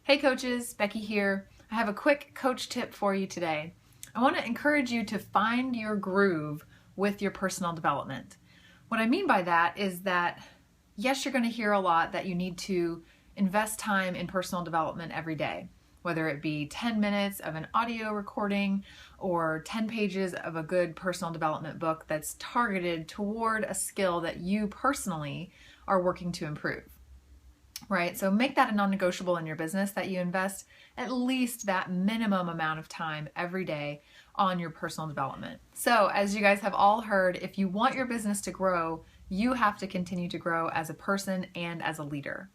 Hey coaches, Becky here. I have a quick coach tip for you today. I want to encourage you to find your groove with your personal development. What I mean by that is that, yes, you're going to hear a lot that you need to invest time in personal development every day, whether it be 10 minutes of an audio recording or 10 pages of a good personal development book that's targeted toward a skill that you personally are working to improve. Right? So make that a non-negotiable in your business that you invest at least that minimum amount of time every day on your personal development. So as you guys have all heard, if you want your business to grow, you have to continue to grow as a person and as a leader.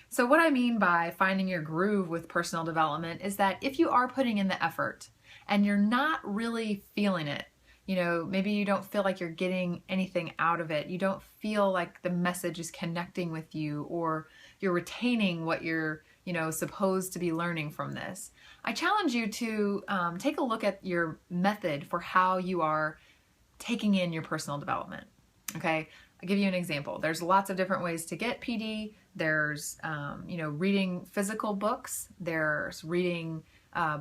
So what I mean by finding your groove with personal development is that if you are putting in the effort and you're not really feeling it, maybe you don't feel like you're getting anything out of it. You don't feel like the message is connecting with you or you're retaining what you're, supposed to be learning from this. I challenge you to take a look at your method for how you are taking in your personal development. Okay, I'll give you an example. There's lots of different ways to get PD. There's, reading physical books. There's reading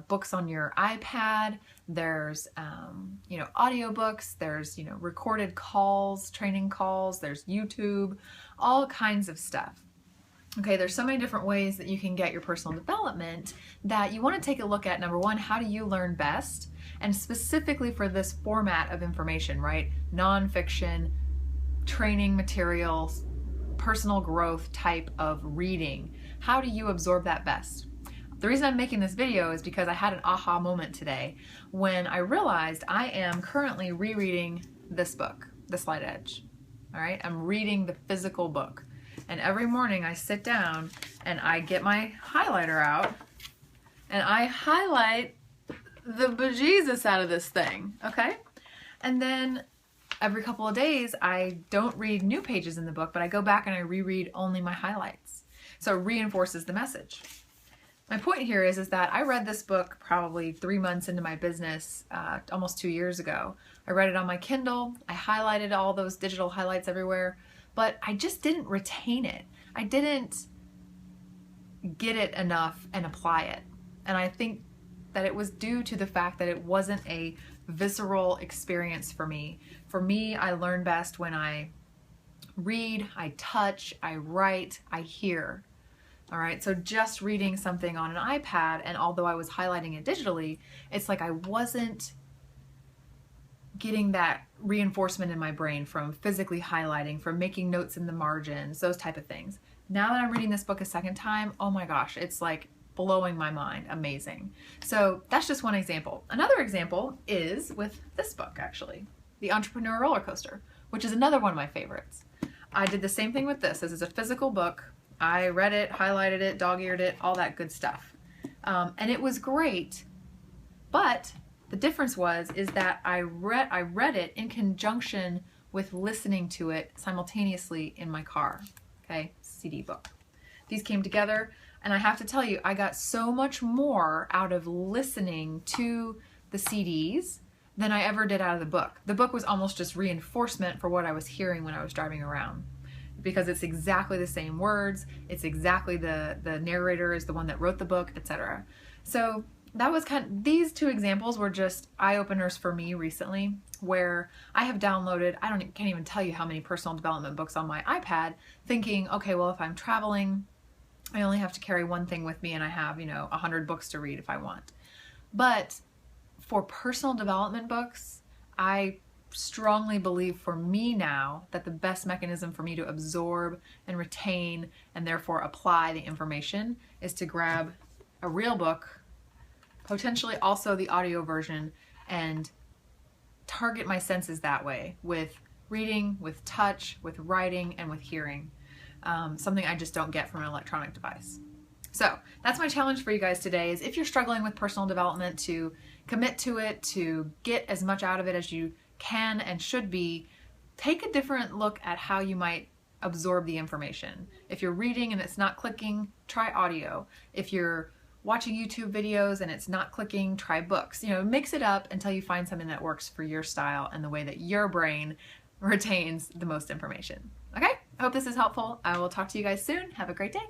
books on your iPad. There's, audiobooks. There's, recorded calls, training calls. There's YouTube, all kinds of stuff. Okay, there's so many different ways that you can get your personal development that you want to take a look at. Number one, how do you learn best? And specifically for this format of information, right? Nonfiction, training materials, personal growth type of reading. How do you absorb that best? The reason I'm making this video is because I had an aha moment today when I realized I am currently rereading this book, The Slight Edge. All right, I'm reading the physical book. And every morning I sit down and I get my highlighter out and I highlight the bejesus out of this thing, okay? And then every couple of days I don't read new pages in the book, but I go back and I reread only my highlights. So it reinforces the message. My point here is that I read this book probably 3 months into my business, almost 2 years ago. I read it on my Kindle. I highlighted all those digital highlights everywhere, but I just didn't retain it. I didn't get it enough and apply it. And I think that it was due to the fact that it wasn't a visceral experience for me. For me, I learn best when I read, I touch, I write, I hear. All right, so just reading something on an iPad, and although I was highlighting it digitally, it's like I wasn't getting that reinforcement in my brain from physically highlighting, from making notes in the margins, those type of things. Now that I'm reading this book a second time, oh my gosh, it's like blowing my mind. Amazing. So that's just one example. Another example is with this book, actually, The Entrepreneur Roller Coaster, which is another one of my favorites. I did the same thing with this. This is a physical book. I read it, highlighted it, dog-eared it, all that good stuff. And it was great, but the difference is that I read it in conjunction with listening to it simultaneously in my car, okay, CD book. These came together, and I have to tell you, I got so much more out of listening to the CDs than I ever did out of the book. The book was almost just reinforcement for what I was hearing when I was driving around, because it's exactly the same words, it's exactly the narrator is the one that wrote the book, etc. So that was these two examples were just eye-openers for me recently, where I have downloaded, can't even tell you how many personal development books on my iPad, thinking, okay, well, if I'm traveling, I only have to carry one thing with me and I have, 100 books to read if I want. But for personal development books, I strongly believe for me now that the best mechanism for me to absorb and retain and therefore apply the information is to grab a real book, potentially also the audio version, and target my senses that way with reading, with touch, with writing, and with hearing. Something I just don't get from an electronic device. So that's my challenge for you guys today, is if you're struggling with personal development, to commit to it, to get as much out of it as you can and should be. Take a different look at how you might absorb the information. If you're reading and it's not clicking, try audio. If you're watching YouTube videos and it's not clicking, try books. Mix it up until you find something that works for your style and the way that your brain retains the most information. Okay, I hope this is helpful. I will talk to you guys soon. Have a great day.